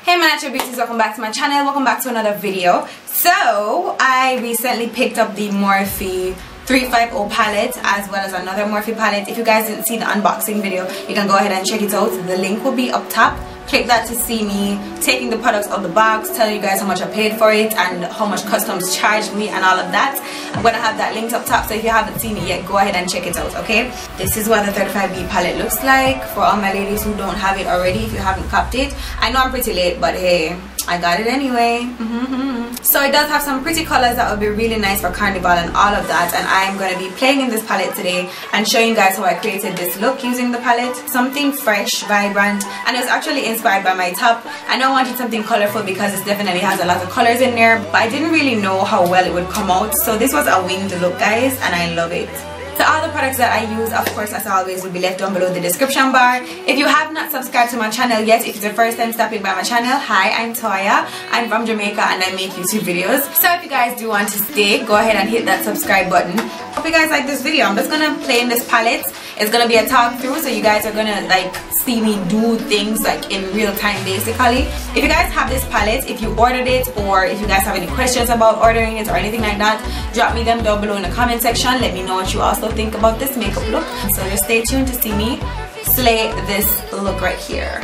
Hey my natural beauties, welcome back to my channel, welcome back to another video. So I recently picked up the Morphe 35B palette as well as another Morphe palette. If you guys didn't see the unboxing video, you can go ahead and check it out. The link will be up top. Click that to see me taking the products out of the box, telling you guys how much I paid for it and how much customs charged me and all of that. I'm gonna have that linked up top, so if you haven't seen it yet, go ahead and check it out, okay? This is what the 35B palette looks like for all my ladies who don't have it already. If you haven't copped it, I know I'm pretty late, but hey, I got it anyway. So it does have some pretty colors that would be really nice for carnival and all of that, and I'm going to be playing in this palette today and showing you guys how I created this look using the palette. Something fresh, vibrant, and it's actually inspired by my top. I know I wanted something colorful because it definitely has a lot of colors in there, but I didn't really know how well it would come out, so this was a winged look, guys, and I love it. So all the products that I use, of course, as always, will be left down below the description bar. If you have not subscribed to my channel yet, if it's your first time stopping by my channel, hi, I'm Toya. I'm from Jamaica and I make YouTube videos. So if you guys do want to stay, go ahead and hit that subscribe button. Hope you guys like this video. I'm just gonna play in this palette. It's gonna be a talk through, so you guys are gonna like see me do things like in real time basically. If you guys have this palette, if you ordered it, or if you guys have any questions about ordering it or anything like that, drop me them down below in the comment section. Let me know what you also think about this makeup look. So just stay tuned to see me slay this look right here.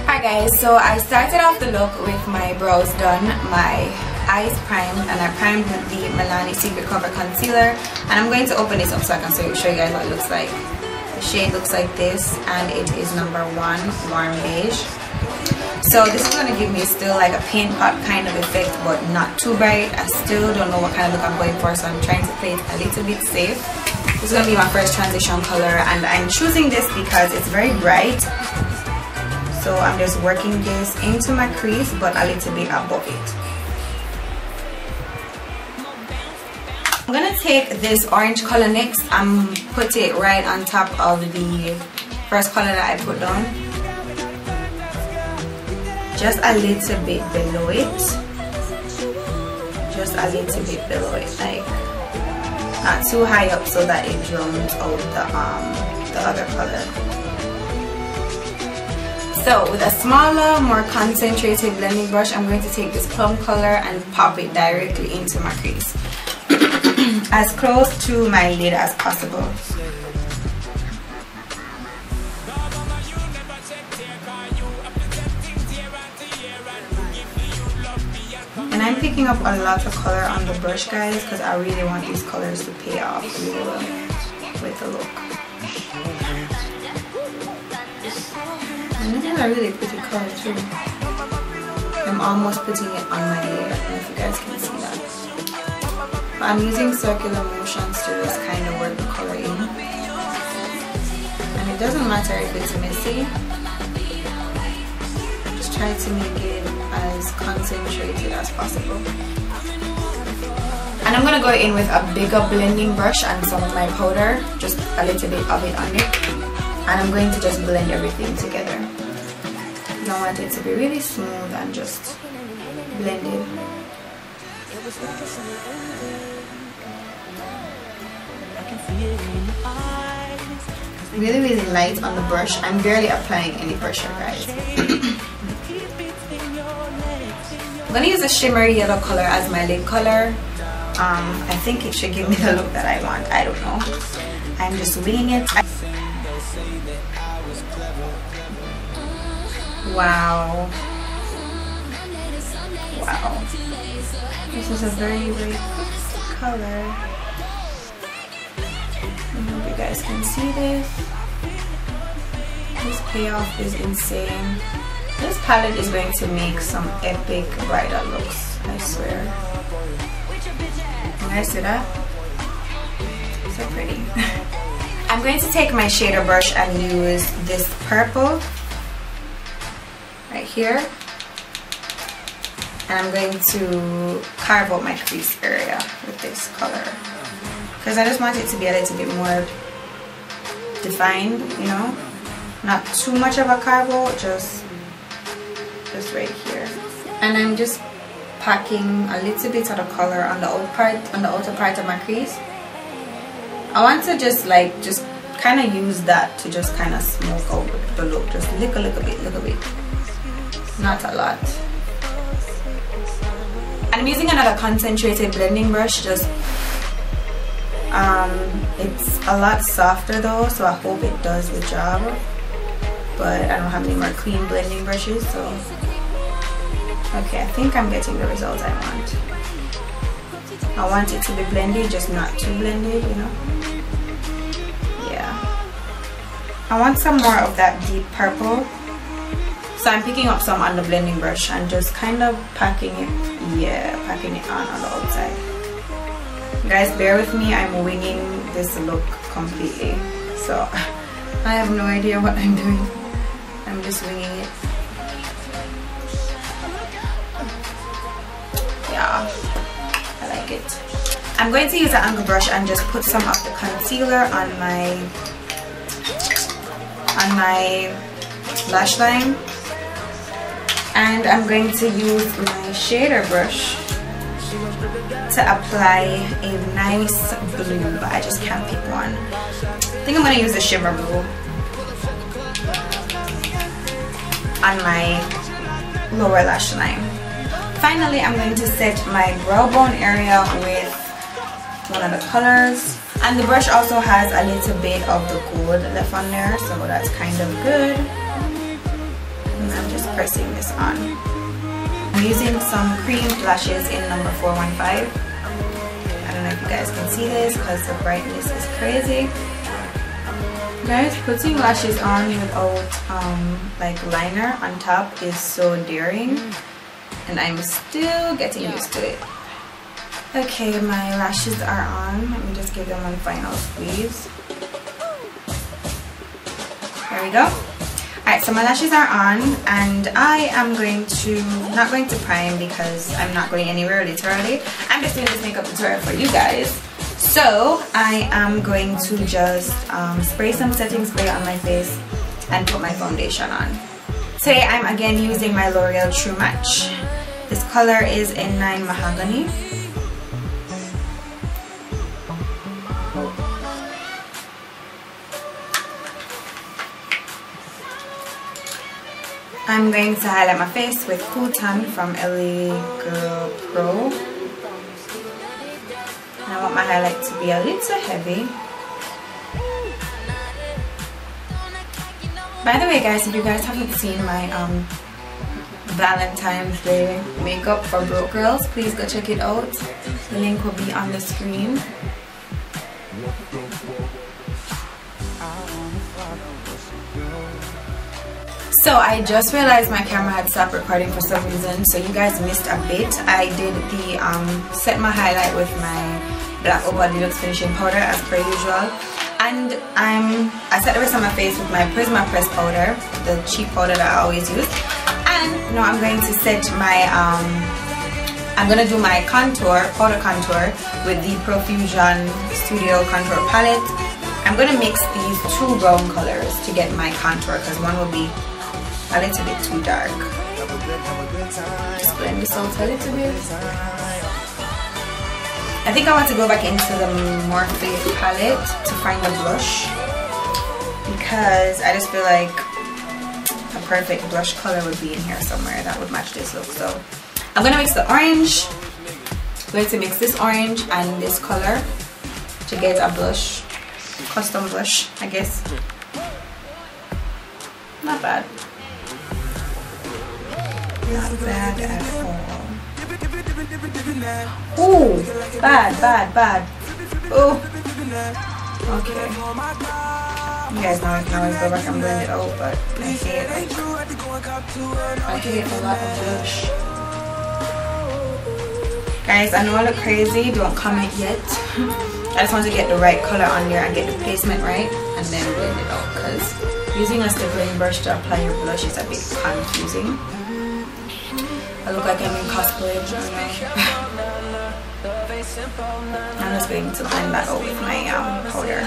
Alright guys, so I started off the look with my brows done, my eyes primed, and I primed with the Milani Secret Cover Concealer, and I'm going to open this up so I can show you guys what it looks like. The shade looks like this, and it is number 1, warm beige. So this is going to give me still like a paint pot kind of effect, but not too bright. I still don't know what kind of look I'm going for, so I'm trying to play it a little bit safe. This is going to be my first transition color, and I'm choosing this because it's very bright. So I'm just working this into my crease, but a little bit above it. I'm going to take this orange color next and put it right on top of the first color that I put down. Just a little bit below it. Just a little bit below it, like not too high up so that it drowns out the other color. So with a smaller, more concentrated blending brush, I'm going to take this plum color and pop it directly into my crease. As close to my lid as possible. And I'm picking up a lot of color on the brush, guys, because I really want these colors to pay off really well with the look. And this is a really pretty color too. I'm almost putting it on my hair. I don't know if you guys can see that. But I'm using circular motions to just kind of work the color in. And it doesn't matter if it's messy. Just try to make it as concentrated as possible. And I'm gonna go in with a bigger blending brush and some of my powder, just a little bit of it on it, and I'm going to just blend everything together. I want it to be really smooth and just blended. Really light on the brush. I'm barely applying any pressure, guys. I'm gonna use a shimmery yellow color as my lid color. I think it should give me the look that I want. I don't know. I'm just winging it. Wow. Wow. This is a very pretty color. I hope you guys can see this. This payoff is insane. This palette is going to make some epic bridal looks, I swear. Can you guys see that? So pretty. I'm going to take my shader brush and use this purple right here. And I'm going to carve out my crease area with this color. Because I just want it to be a little bit more defined, you know? Not too much of a carve out, just right here. And I'm just packing a little bit of the color on the outer part of my crease. I want to just kind of use that to just kind of smoke out the look, just a little bit. not a lot. I'm using another concentrated blending brush. Just it's a lot softer though, so I hope it does the job, but I don't have any more clean blending brushes, so okay, I think I'm getting the results I want. I want it to be blended, just not too blended, you know. Yeah, I want some more of that deep purple, so I'm picking up some on the blending brush and just kind of packing it, yeah, packing it on the outside. Guys, bear with me, I'm winging this look completely, so I have no idea what I'm doing. I'm just winging it. Yeah, I like it. I'm going to use an angle brush and just put some of the concealer on my lash line, and I'm going to use my shader brush to apply a nice blue, but I just can't pick one. I think I'm going to use a shimmer blue on my lower lash line. Finally, I'm going to set my brow bone area with one of the colors, and the brush also has a little bit of the gold left on there, so that's kind of good. And I'm just pressing this on. I'm using some cream lashes in number 415. I don't know if you guys can see this because the brightness is crazy. Guys, putting lashes on without like liner on top is so daring, and I'm still getting used to it. Okay, my lashes are on. Let me just give them one final squeeze. There we go. Alright, so my lashes are on, and I am not going to prime because I'm not going anywhere literally. I'm just doing this makeup tutorial for you guys. So I am going to just spray some setting spray on my face and put my foundation on. Today I'm again using my L'Oreal True Match. This color is in 9 Mahogany. I'm going to highlight my face with Cool Tan from LA Girl Pro. And I want my highlight to be a little heavy. By the way guys, if you guys haven't seen my Valentine's Day makeup for broke girls, please go check it out. The link will be on the screen. So I just realized my camera had stopped recording for some reason, so you guys missed a bit. I did the set my highlight with my black Opal Deluxe finishing powder as per usual, and I set the rest of my face with my Prisma press powder, the cheap powder that I always use. And now I'm going to set my I'm gonna do my powder contour with the Profusion Studio Contour Palette. I'm gonna mix these two brown colors to get my contour because one will be a little bit too dark. Just blend this out a little bit. I think I want to go back into the Morphe palette to find a blush, because I just feel like a perfect blush color would be in here somewhere that would match this look. So I'm gonna mix the orange. I'm going to mix this orange and this color to get a blush, custom blush, I guess. Not bad. Not bad at all. Ooh, bad. Oh, okay. You guys know I can always go back and blend it out, but I hate a lot of blush. Guys, I know I look crazy. Don't comment yet. I just want to get the right color on there and get the placement right, and then blend it out, because using a stippling brush to apply your blush is a bit confusing. I look like I'm in cosplay. I'm just going to blend that out with my powder.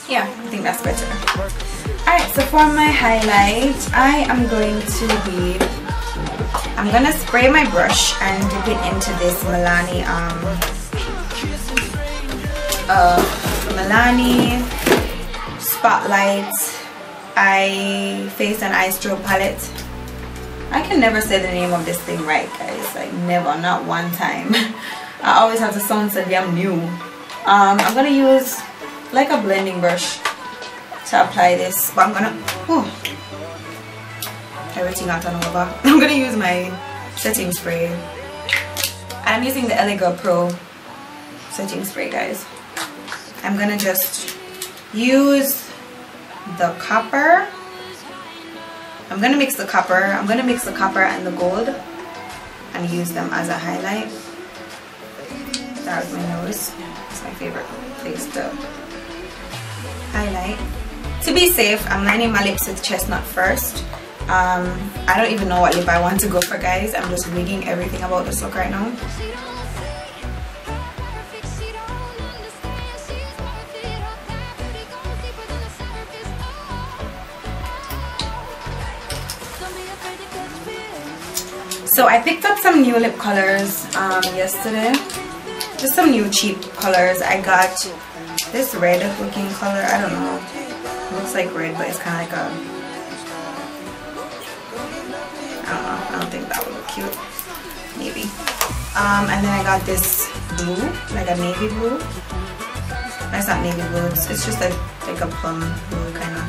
Yeah, I think that's better. Alright, so for my highlight, I'm gonna spray my brush and dip it into this Milani Milani Spotlight Face and Eye Strobe palette. I can never say the name of this thing right, guys. Like never, not one time. I always have to sound so damn new. I'm gonna use like a blending brush to apply this, but I'm gonna everything out on over. I'm gonna use my setting spray, and I'm using the LA Girl Pro setting spray, guys. I'm gonna just use the copper. I'm gonna mix the copper and the gold and use them as a highlight. That was my nose. It's my favorite place to highlight. To be safe, I'm lining my lips with Chestnut first. I don't even know what lip I want to go for, guys. I'm just wigging everything about this look right now. So I picked up some new lip colors yesterday. Just some new cheap colors. I got this red looking color. I don't know. It looks like red, but it's kind of like a... I don't know. I don't think that would look cute. Maybe. And then I got this blue, like a navy blue. That's not navy blue. It's just like a plum blue kind of.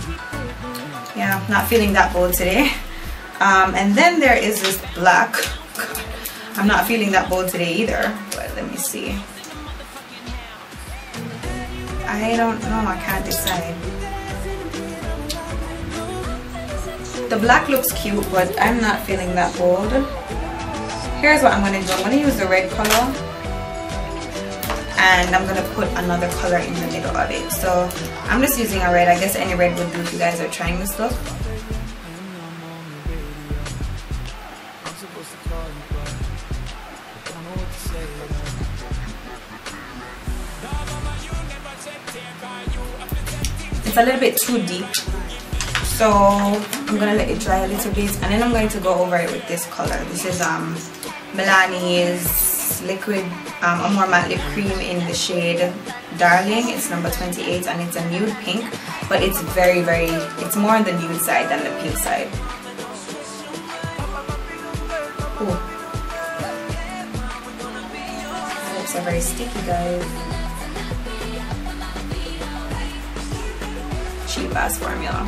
Yeah, not feeling that bold today. And then there is this black. I'm not feeling that bold today either, but let me see. I don't know, I can't decide. The black looks cute, but I'm not feeling that bold. Here's what I'm going to do. I'm going to use the red color, and I'm going to put another color in the middle of it. So I'm just using a red. I guess any red would do if you guys are trying this look. It's a little bit too deep, so I'm gonna let it dry a little bit, and then I'm going to go over it with this color. This is Milani's liquid a more matte lip cream in the shade Darling. It's number 28, and it's a nude pink, but it's it's more on the nude side than the pink side. Ooh. My lips are very sticky, guys. Cheap ass formula.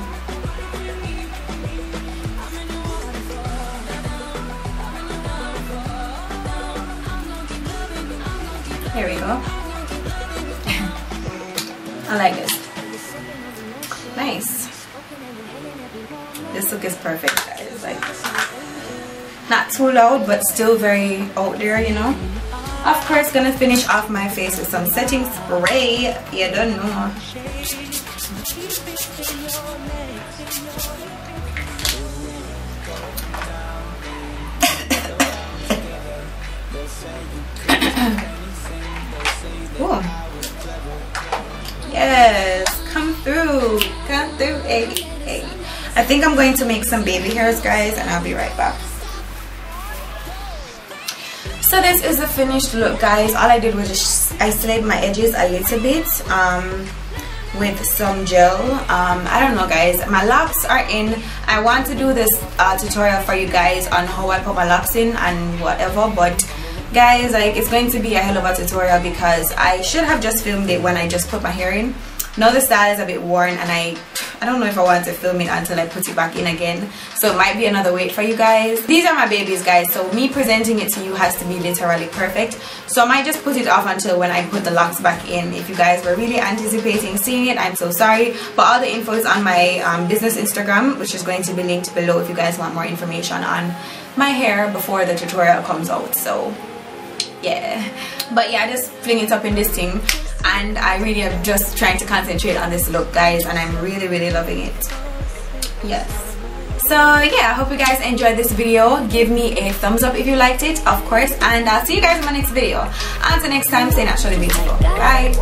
Here we go. I like this. Nice. This look is perfect, guys. Like, not too loud, but still very out there, you know. Of course, gonna finish off my face with some setting spray. You don't know. Ooh. Yes, come through, hey. I think I'm going to make some baby hairs, guys, and I'll be right back. So this is the finished look, guys. All I did was just isolate my edges a little bit with some gel. I don't know, guys, my locks are in. I want to do this tutorial for you guys on how I put my locks in and whatever, but guys, like, it's going to be a hell of a tutorial because I should have just filmed it when I just put my hair in. Now the style is a bit worn, and I don't know if I want to film it until I put it back in again, so it might be another wait for you guys. These are my babies, guys, so me presenting it to you has to be literally perfect, so I might just put it off until when I put the locks back in. If you guys were really anticipating seeing it, I'm so sorry, but all the info is on my business Instagram, which is going to be linked below if you guys want more information on my hair before the tutorial comes out. So yeah, but yeah, I just fling it up in this thing, and I really am just trying to concentrate on this look, guys, and I'm really loving it. Yes. So yeah, I hope you guys enjoyed this video. Give me a thumbs up if you liked it, of course, and I'll see you guys in my next video. Until next time, stay naturally beautiful. Bye.